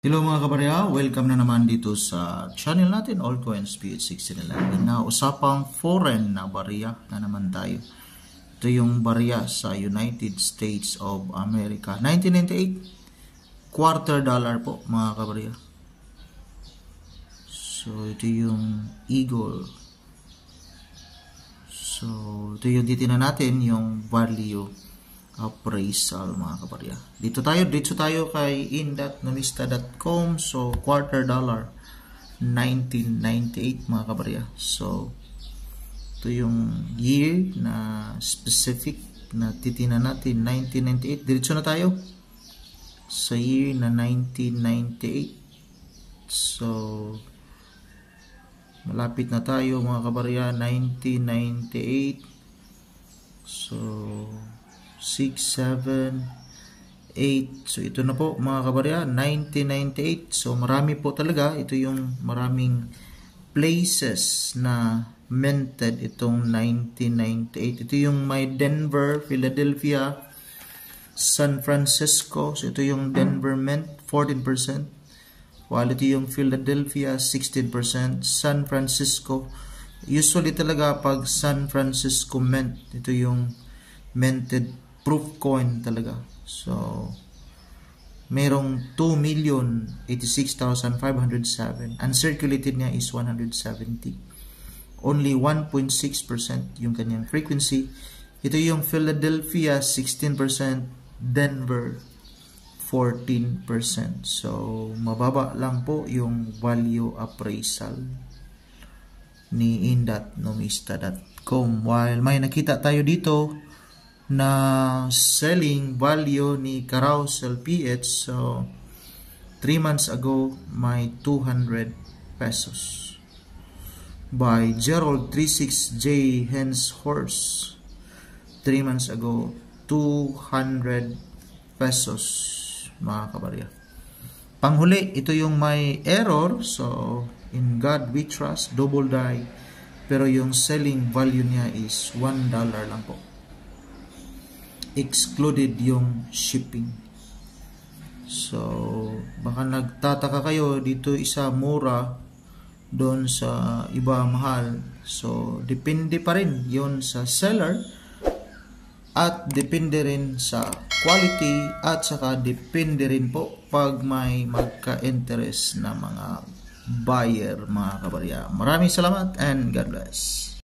Hello mga kabarya, welcome na naman dito sa channel natin, Altcoins PH1611. Na usapang foreign na barya na naman tayo. Ito yung barya sa United States of America. 1998, quarter dollar po mga kabarya. So ito yung Eagle. So ito yung titingnan natin yung value appraisal mga kabarya. Dito tayo kay in.numista.com. So quarter dollar 1998 mga kabarya. So ito yung year na specific na titingnan natin, 1998. Diretso na tayo sa year na 1998. So malapit na tayo mga kabarya, 1998. So 6, 7, 8. So ito na po mga kabarya, 1998. So marami po talaga. Ito yung maraming places na minted itong 1998. Ito yung may Denver, Philadelphia, San Francisco. So ito yung Denver mint, 14%. While ito yung Philadelphia, 16%. San Francisco. Usually talaga pag San Francisco mint, ito yung minted proof coin talaga. So merong 2,086,507. Uncirculated niya is 170. Only 1.6% yung kanyang frequency. Ito yung Philadelphia, 16%. Denver, 14%. So mababa lang po yung value appraisal ni in.numista.com. While may nakita tayo dito na selling value ni Carousel PH. So 3 months ago may 200 pesos. By Gerald 36J Hens Horse, 3 months ago 200 pesos mga kabarya. Panghuli, ito yung may error. So in God we trust, double die, pero yung selling value niya is $1 lang po, excluded yung shipping. So baka nagtataka kayo, dito isa mura, doon sa iba mahal. So depende pa rin yon sa seller, at depende rin sa quality, at saka depende rin po pag may magka-interest na mga buyer mga kabarya. Maraming salamat and God bless.